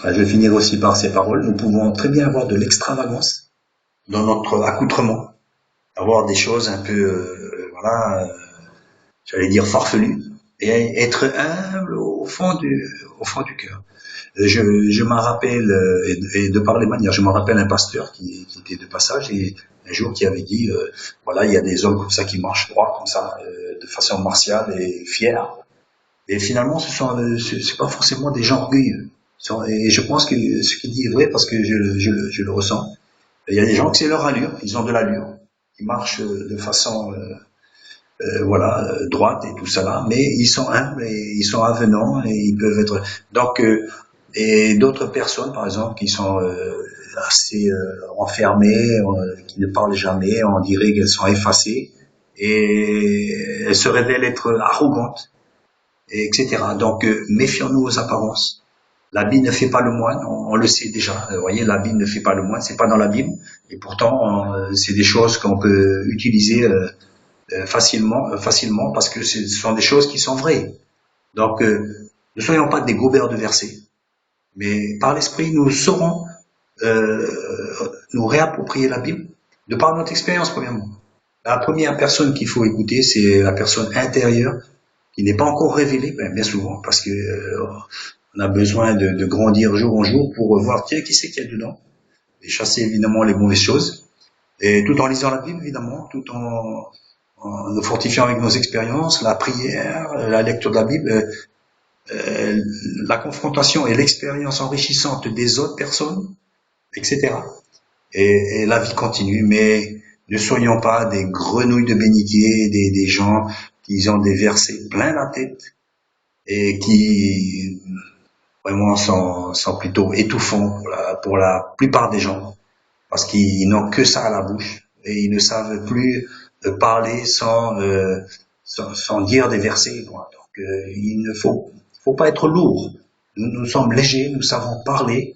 Je vais finir aussi par ces paroles. Nous pouvons très bien avoir de l'extravagance dans notre accoutrement, avoir des choses un peu, voilà, j'allais dire farfelues, et être humble au fond du cœur. Je m'en rappelle, et de par les manières, je me rappelle un pasteur qui était de passage et un jour qui avait dit, voilà, il y a des hommes comme ça qui marchent droit, comme ça, de façon martiale et fière. Et finalement, c'est pas forcément des gens orgueilleux. Et je pense que ce qu'il dit est vrai parce que je le ressens. Il y a des gens que c'est leur allure, ils ont de l'allure, ils marchent de façon voilà, droite et tout ça là, mais ils sont humbles et ils sont avenants et ils peuvent être donc et d'autres personnes par exemple qui sont assez renfermées, qui ne parlent jamais, on dirait qu'elles sont effacées et elles se révèlent être arrogantes, etc. Donc méfions-nous aux apparences. L'habit ne fait pas le moine, on le sait déjà. Vous voyez, l'habit ne fait pas le moine, c'est pas dans la Bible, et pourtant c'est des choses qu'on peut utiliser facilement parce que ce sont des choses qui sont vraies. Donc, ne soyons pas des gobers de versets, mais par l'esprit, nous saurons euh, nous réapproprier la Bible de par notre expérience, premièrement. La première personne qu'il faut écouter, c'est la personne intérieure qui n'est pas encore révélée, bien souvent, parce que on a besoin de grandir jour en jour pour voir tiens, qui c'est qu'il y a dedans, et chasser évidemment les mauvaises choses, et tout en lisant la Bible, évidemment, tout en nous fortifiant avec nos expériences, la prière, la lecture de la Bible, euh, la confrontation et l'expérience enrichissante des autres personnes, etc. Et la vie continue, mais ne soyons pas des grenouilles de bénitier, des gens qui ont des versets plein la tête et qui vraiment sont plutôt étouffants pour la plupart des gens, parce qu'ils n'ont que ça à la bouche et ils ne savent plus parler sans dire des versets. Donc il ne faut pas être lourd. Nous sommes légers, nous savons parler